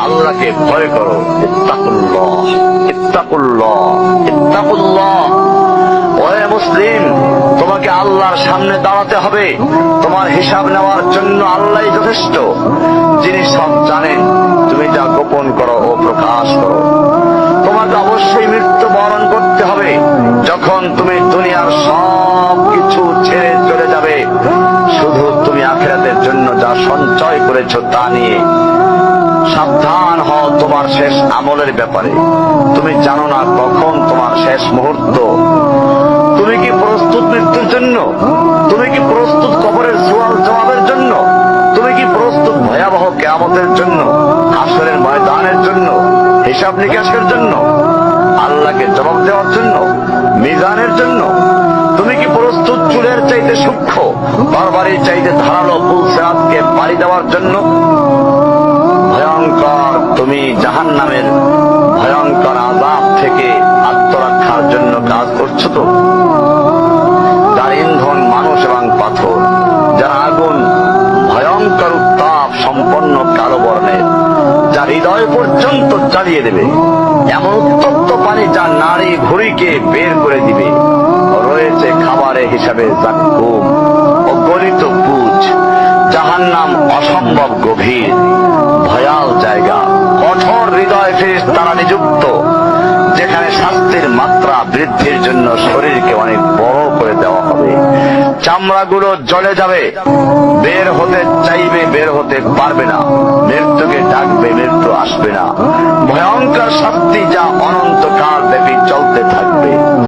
আল্লাহকে ভয় করো। ইত্তাকুল্লাহ, ইত্তাকুল্লাহ, ইত্তাকুল্লাহ। ওহে মুসলিম, তোমাকে আল্লাহর সামনে দাঁড়াতে হবে। তোমার হিসাব নেওয়ার জন্য আল্লাহই যথেষ্ট, যিনি সব জানেন। তুমি যা গোপন করো ও প্রকাশ করো। তোমাকে অবশ্যই মৃত্যু বরণ করতে হবে। যখন তুমি দুনিয়ার সব কিছু ছেড়ে চলে যাবে, শুধু তুমি আখিরাতের জন্য যা সঞ্চয় করেছো তা নিয়ে সাবধান হও তোমার শেষ আমলের ব্যাপারে। তুমি জানো না কখন তোমার শেষ মুহূর্ত। তুমি কি প্রস্তুত মৃত্যুর জন্য? তুমি কি প্রস্তুত কবরের সওয়াল জবাবের জন্য? তুমি কি প্রস্তুত ভয়াবহ কিয়ামতের জন্য, হাসরের ময়দানের জন্য, হিসাব নিকাশের জন্য, আল্লাহকে জবাব দেওয়ার জন্য, মিজানের জন্য? তুমি কি প্রস্তুত চুলের চাইতে সূক্ষ্ম, তরবারির চাইতে ধারালো পুলসিরাতকে পাড়ি দেওয়ার জন্য? ভয়ঙ্কর তুমি জাহান্নামের ভয়ঙ্কর আযাব থেকে আত্মরক্ষার জন্য কাজ করছো তো? যার ইন্ধন মানুষ এবং পাথর, যার আগুন ভয়ঙ্কর উত্তাপ সম্পন্ন কালো বর্ণের, যা হৃদয় পর্যন্ত জ্বালিয়ে দেবে, এমন উত্তপ্ত পানি যা নাড়ি ঘুড়িকে বের করে দিবে। রয়েছে খাবারে হিসাবে জাক্কুম ও গলিত পুঁজ। জাহান্নাম অসম্ভব গভীর ভয়াল জায়গা, কঠোর হৃদয় ফেরেশতারা নিযুক্ত, যেখানে শাস্তির মাত্রা বৃদ্ধির জন্য শরীরকে অনেক বড় করে দেওয়া হবে। চামড়াগুলো জ্বলে যাবে, বের হতে চাইবে, বের হতে পারবে না। মৃত্যুকে ডাকবে, মৃত্যু আসবে না। ভয়ঙ্কর শাস্তি যা অনন্তকাল ব্যাপী চলতে থাকবে।